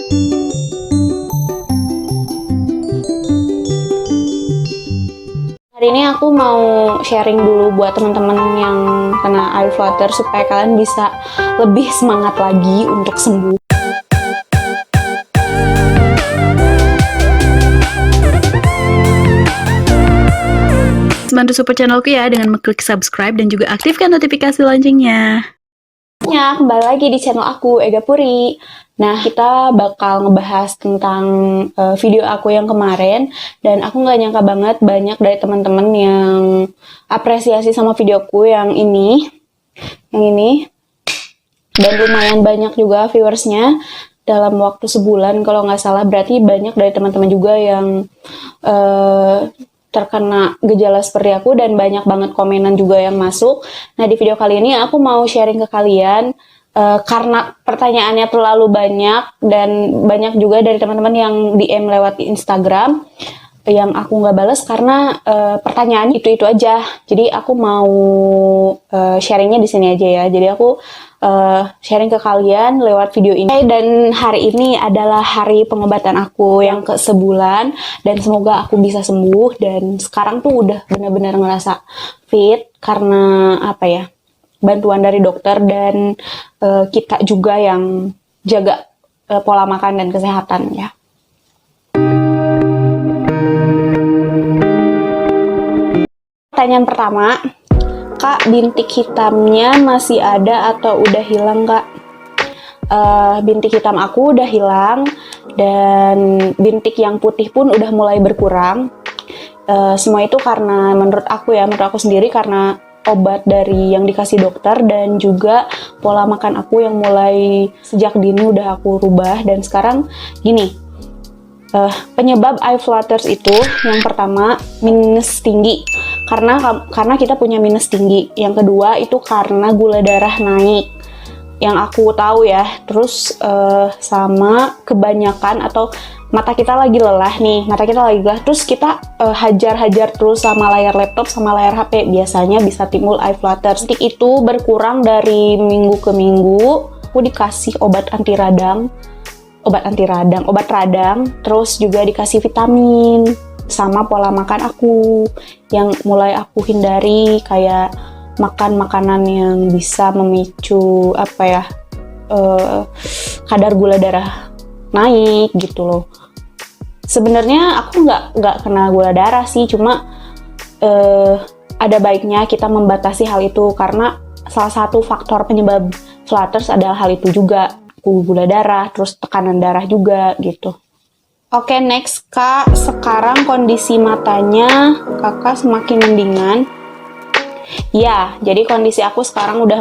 Hari ini aku mau sharing dulu buat teman-teman yang kena eye flutter supaya kalian bisa lebih semangat lagi untuk sembuh. Bantu support channelku ya dengan mengklik subscribe dan juga aktifkan notifikasi loncengnya. Ya, kembali lagi di channel aku, Ega Puri. Nah, kita bakal ngebahas tentang video aku yang kemarin, dan aku nggak nyangka banget banyak dari teman-teman yang apresiasi sama videoku yang ini, dan lumayan banyak juga viewersnya dalam waktu sebulan kalau nggak salah. Berarti banyak dari teman-teman juga yang terkena gejala seperti aku, dan banyak banget komenan juga yang masuk. Nah, di video kali ini aku mau sharing ke kalian karena pertanyaannya terlalu banyak, dan banyak juga dari teman-teman yang DM lewat Instagram yang aku nggak bales karena pertanyaan itu aja. Jadi aku mau sharingnya di sini aja ya. Jadi aku sharing ke kalian lewat video ini. Dan hari ini adalah hari pengobatan aku yang ke sebulan, dan semoga aku bisa sembuh. Dan sekarang tuh udah benar-benar ngerasa fit karena apa ya, bantuan dari dokter dan kita juga yang jaga pola makan dan kesehatan ya. Pertanyaan pertama, Kak, bintik hitamnya masih ada atau udah hilang, Kak? Bintik hitam aku udah hilang, dan bintik yang putih pun udah mulai berkurang. Semua itu karena menurut aku sendiri karena obat dari yang dikasih dokter, dan juga pola makan aku yang mulai sejak dini udah aku rubah. Dan sekarang gini, penyebab eye flutters itu yang pertama minus tinggi, karena kita punya minus tinggi. Yang kedua itu karena gula darah naik yang aku tahu ya. Terus sama kebanyakan atau mata kita lagi lelah, terus kita hajar terus sama layar laptop sama layar HP, biasanya bisa timbul eye flutter. Itu berkurang dari minggu ke minggu. Aku dikasih obat radang, terus juga dikasih vitamin, sama pola makan aku yang mulai aku hindari, kayak makan makanan yang bisa memicu kadar gula darah naik gitu loh. Sebenarnya aku nggak kena gula darah sih, cuma ada baiknya kita membatasi hal itu, karena salah satu faktor penyebab flutters adalah hal itu juga, gula darah, terus tekanan darah juga gitu. Oke, next Kak, sekarang kondisi matanya Kakak semakin mendingan? Ya, jadi kondisi aku sekarang udah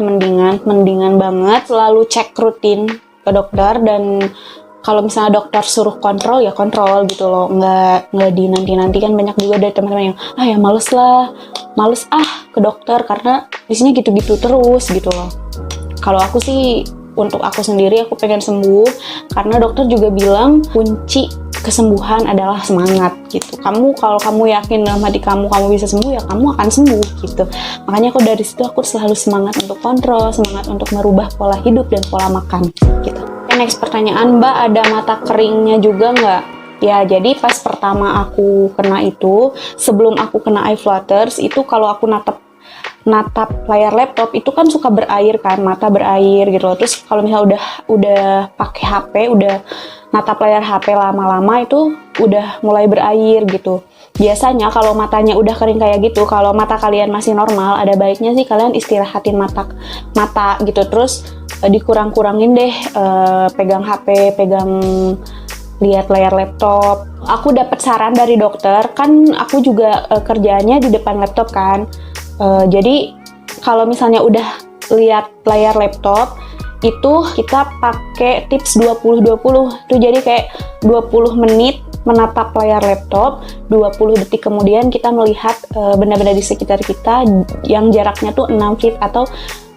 mendingan banget. Selalu cek rutin ke dokter, dan kalau misalnya dokter suruh kontrol ya kontrol gitu loh, nggak dinanti kan. Banyak juga dari teman-teman yang ya males ke dokter karena isinya gitu-gitu terus gitu loh. Kalau aku sih, untuk aku sendiri, aku pengen sembuh, karena dokter juga bilang kunci kesembuhan adalah semangat gitu. Kalau kamu yakin dalam hati kamu bisa sembuh, ya kamu akan sembuh gitu. Makanya aku dari situ aku selalu semangat untuk kontrol, semangat untuk merubah pola hidup dan pola makan gitu. Next pertanyaan, Mbak, ada mata keringnya juga nggak? Ya, jadi pas pertama aku kena itu, sebelum aku kena eye flutters, itu kalau aku natap layar laptop itu kan suka berair kan, mata berair gitu loh. Terus kalau misalnya udah pakai HP, udah natap layar HP lama-lama, itu udah mulai berair gitu. Biasanya kalau matanya udah kering kayak gitu, kalau mata kalian masih normal, ada baiknya sih kalian istirahatin mata gitu. Terus dikurang-kurangin deh pegang HP, lihat layar laptop. Aku dapat saran dari dokter, kan aku juga kerjanya di depan laptop kan. Jadi kalau misalnya udah lihat layar laptop, itu kita pakai tips 20-20. Itu jadi kayak 20 menit menatap layar laptop, 20 detik kemudian kita melihat benda-benda di sekitar kita yang jaraknya tuh 6 feet atau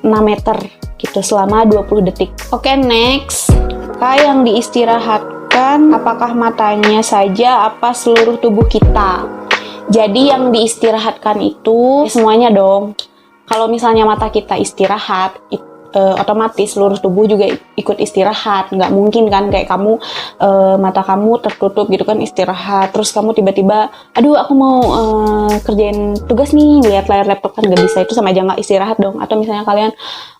6 meter gitu selama 20 detik. Oke, next. Yang diistirahatkan, apakah matanya saja apa seluruh tubuh kita? Jadi yang diistirahatkan itu semuanya dong. Kalau misalnya mata kita istirahat, otomatis seluruh tubuh juga ikut istirahat. Nggak mungkin kan kayak kamu mata kamu tertutup gitu kan istirahat, terus kamu tiba-tiba aduh aku mau kerjain tugas nih, lihat layar laptop, kan nggak bisa, itu sama aja nggak istirahat dong. Atau misalnya kalian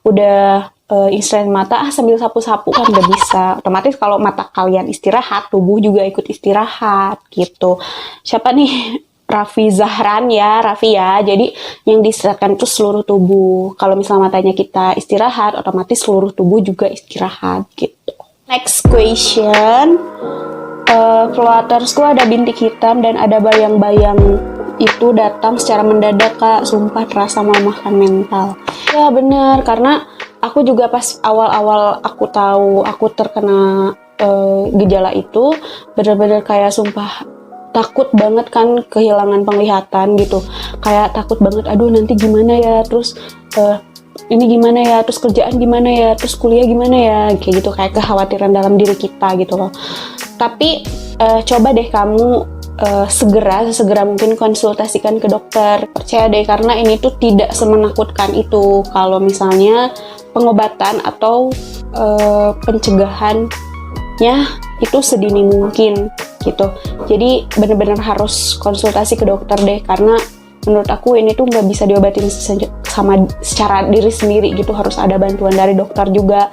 udah istirahat mata sambil sapu-sapu, kan nggak bisa. Otomatis kalau mata kalian istirahat, tubuh juga ikut istirahat gitu. Siapa nih? Raffi Zahran ya, Raffi ya. Jadi yang diistirahatkan itu seluruh tubuh. Kalau misalnya matanya kita istirahat, otomatis seluruh tubuh juga istirahat gitu. Next question. Floatersku ada bintik hitam dan ada bayang-bayang itu datang secara mendadak, Kak. Sumpah terasa melemahkan mental. Ya bener, karena aku juga pas awal-awal aku tahu aku terkena gejala itu, bener-bener kayak sumpah takut banget kan kehilangan penglihatan gitu. Kayak takut banget, aduh nanti gimana ya, terus ini gimana ya, terus kerjaan gimana ya, terus kuliah gimana ya, kayak gitu, kayak kekhawatiran dalam diri kita gitu loh. Tapi coba deh kamu sesegera mungkin konsultasikan ke dokter. Percaya deh, karena ini tuh tidak semenakutkan itu. Kalau misalnya pengobatan atau pencegahannya itu sedini mungkin gitu. Jadi benar-benar harus konsultasi ke dokter deh, karena menurut aku ini tuh nggak bisa diobatin sama secara diri sendiri gitu, harus ada bantuan dari dokter juga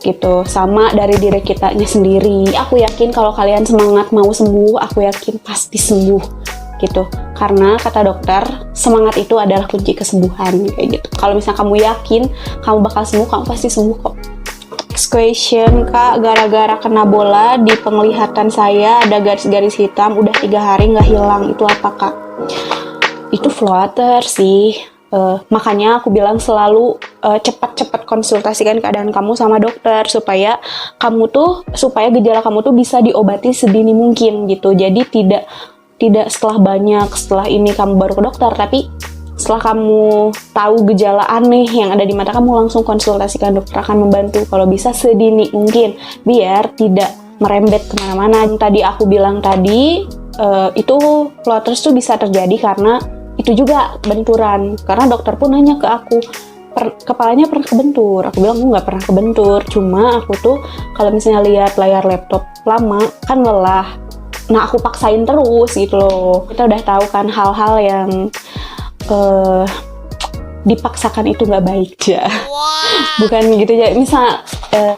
gitu, sama dari diri kitanya sendiri. Aku yakin kalau kalian semangat mau sembuh, aku yakin pasti sembuh gitu, karena kata dokter semangat itu adalah kunci kesembuhan kayak gitu. Kalau misalnya kamu yakin kamu bakal sembuh, kamu pasti sembuh kok. Next question, Kak, gara-gara kena bola di penglihatan saya ada garis-garis hitam udah 3 hari nggak hilang, itu apa, Kak? Itu floater sih. Makanya aku bilang selalu cepat-cepat konsultasikan keadaan kamu sama dokter supaya gejala kamu tuh bisa diobati sedini mungkin gitu. Jadi tidak setelah ini kamu baru ke dokter, tapi setelah kamu tahu gejala aneh yang ada di mata kamu, langsung konsultasikan dokter, akan membantu kalau bisa sedini mungkin biar tidak merembet kemana-mana. Tadi aku bilang tadi itu floaters tuh bisa terjadi karena itu juga benturan, karena dokter pun nanya ke aku, kepalanya pernah kebentur. Aku bilang nggak pernah kebentur, cuma aku tuh kalau misalnya lihat layar laptop lama kan lelah. Nah aku paksain terus gitu loh. Kita udah tahu kan hal-hal yang dipaksakan itu nggak baik ya. Bukan gitu ya. Misal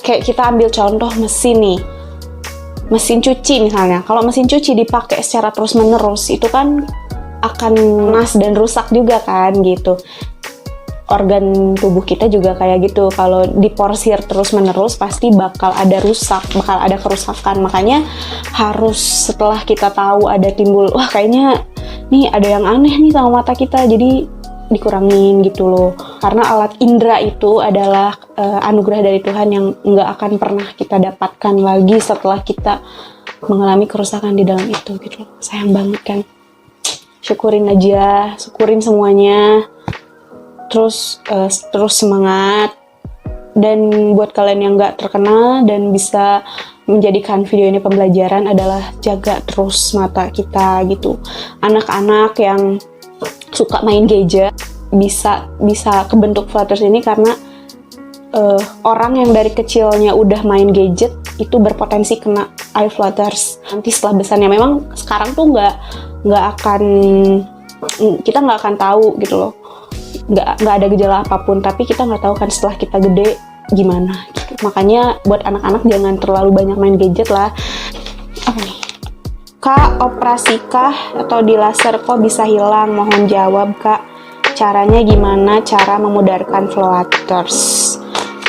kayak kita ambil contoh mesin nih, mesin cuci misalnya. Kalau mesin cuci dipakai secara terus menerus itu kan akan panas dan rusak juga kan gitu. Organ tubuh kita juga kayak gitu, kalau diporsir terus menerus pasti bakal ada bakal ada kerusakan. Makanya harus setelah kita tahu ada timbul, wah kayaknya nih ada yang aneh nih sama mata kita, jadi dikurangin gitu loh. Karena alat indera itu adalah anugerah dari Tuhan yang nggak akan pernah kita dapatkan lagi setelah kita mengalami kerusakan di dalam itu gitu loh. Sayang banget kan. Syukurin aja, syukurin semuanya. Terus semangat. Dan buat kalian yang nggak terkena dan bisa menjadikan video ini pembelajaran adalah jaga terus mata kita gitu. Anak-anak yang suka main gadget bisa kebentuk floaters ini karena orang yang dari kecilnya udah main gadget itu berpotensi kena eye floaters nanti setelah besarnya. Memang sekarang tuh kita nggak akan tahu gitu loh, nggak ada gejala apapun, tapi kita nggak tahu kan setelah kita gede gimana gitu. Makanya buat anak-anak jangan terlalu banyak main gadget lah. Apa nih? Kak, operasikah atau di laser kok bisa hilang? Mohon jawab, Kak. Caranya gimana? Cara memudarkan floaters.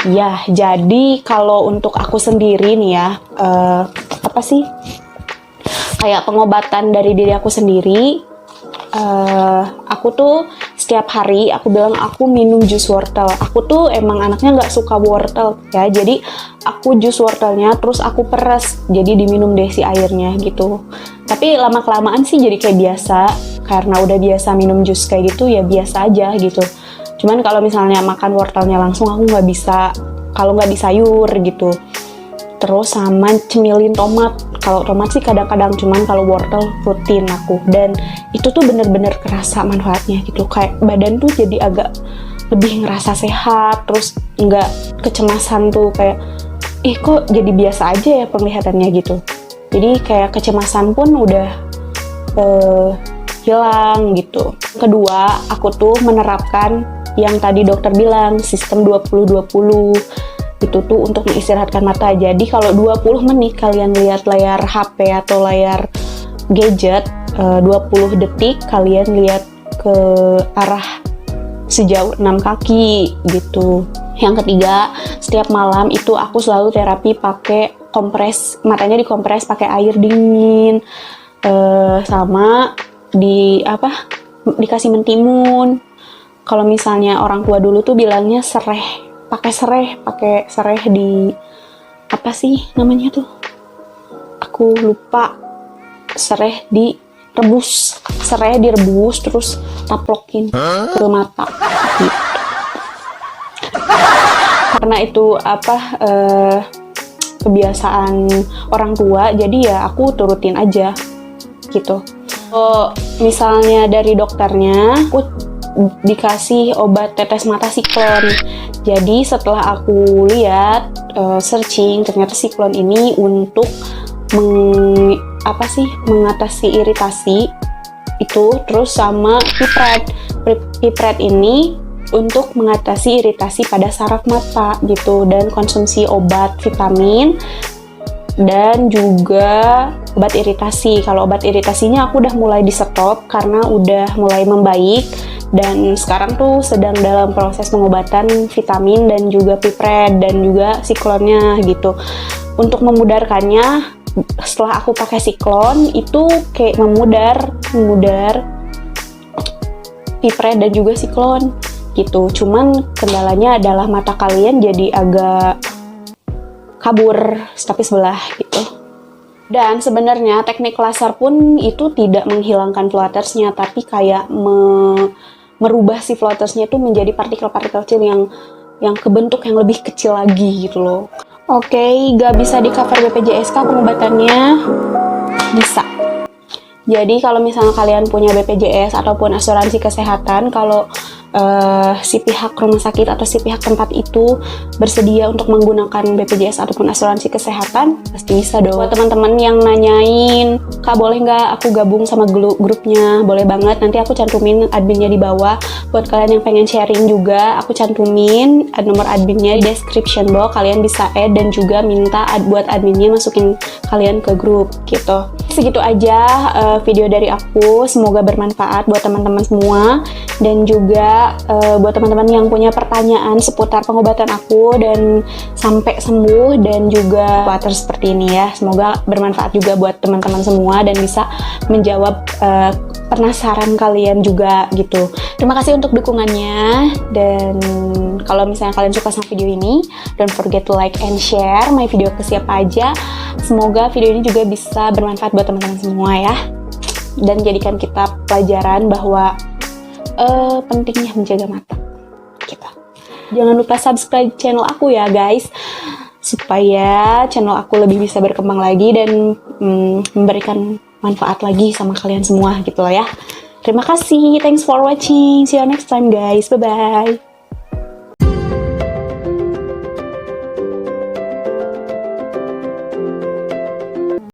Ya, jadi kalau untuk aku sendiri nih ya, kayak pengobatan dari diri aku sendiri, aku tuh setiap hari aku bilang aku minum jus wortel. Aku tuh emang anaknya nggak suka wortel ya, jadi aku jus wortelnya terus aku peres, jadi diminum deh si airnya gitu. Tapi lama kelamaan sih jadi kayak biasa, karena udah biasa minum jus kayak gitu ya biasa aja gitu. Cuman kalau misalnya makan wortelnya langsung aku nggak bisa, kalau nggak di sayur gitu. Terus sama cemilin tomat. Kalau tomat sih kadang-kadang, cuman kalau wortel rutin aku. Dan itu tuh bener-bener kerasa manfaatnya gitu. Kayak badan tuh jadi agak lebih ngerasa sehat, terus nggak kecemasan tuh kayak kok jadi biasa aja ya penglihatannya gitu. Jadi kayak kecemasan pun udah hilang gitu. Kedua, aku tuh menerapkan yang tadi dokter bilang, sistem 20-20 itu tuh untuk mengistirahatkan mata. Jadi kalau 20 menit kalian lihat layar HP atau layar gadget, 20 detik kalian lihat ke arah sejauh 6 kaki gitu. Yang ketiga, setiap malam itu aku selalu terapi pakai kompres, matanya dikompres pakai air dingin, sama dikasih mentimun. Kalau misalnya orang tua dulu tuh bilangnya pakai sereh di apa sih namanya tuh? Aku lupa. Sereh direbus terus taplokin ke mata gitu. Karena itu kebiasaan orang tua, jadi ya aku turutin aja gitu. Misalnya dari dokternya aku dikasih obat tetes mata Siklon. Jadi setelah aku lihat searching, ternyata Siklon ini untuk mengatasi iritasi itu, terus sama Pipret ini untuk mengatasi iritasi pada saraf mata gitu, dan konsumsi obat vitamin dan juga obat iritasi. Kalau obat iritasinya aku udah mulai di stop karena udah mulai membaik, dan sekarang tuh sedang dalam proses pengobatan vitamin dan juga Pipret dan juga Siklonnya gitu. Untuk memudarkannya, setelah aku pakai Siklon itu kayak memudar Pipret dan juga Siklon gitu. Cuman kendalanya adalah mata kalian jadi agak kabur tapi sebelah gitu. Dan sebenarnya teknik laser pun itu tidak menghilangkan fluttersnya, tapi kayak merubah si fluttersnya itu menjadi partikel-partikel kecil yang kebentuk yang lebih kecil lagi gitu loh. Oke, gak bisa di cover BPJS pengobatannya? Bisa. Jadi kalau misalnya kalian punya BPJS ataupun asuransi kesehatan, kalau si pihak rumah sakit atau si pihak tempat itu bersedia untuk menggunakan BPJS ataupun asuransi kesehatan, pasti bisa dong. Buat teman-teman yang nanyain, Kak boleh nggak aku gabung sama grupnya? Boleh banget, nanti aku cantumin adminnya di bawah. Buat kalian yang pengen sharing juga, aku cantumin nomor adminnya di description box. Kalian bisa add dan juga minta buat adminnya masukin kalian ke grup gitu. Segitu aja video dari aku, semoga bermanfaat buat teman-teman semua, dan juga buat teman-teman yang punya pertanyaan seputar pengobatan aku dan sampai sembuh dan juga water seperti ini ya, semoga bermanfaat juga buat teman-teman semua dan bisa menjawab penasaran kalian juga gitu. Terima kasih untuk dukungannya, dan kalau misalnya kalian suka sama video ini, don't forget to like and share my video ke siapa aja. Semoga video ini juga bisa bermanfaat buat teman-teman semua ya, dan jadikan kita pelajaran bahwa pentingnya menjaga mata kita. Jangan lupa subscribe channel aku ya guys, supaya channel aku lebih bisa berkembang lagi dan memberikan manfaat lagi sama kalian semua gitu loh ya. Terima kasih, thanks for watching, see you next time guys, bye bye.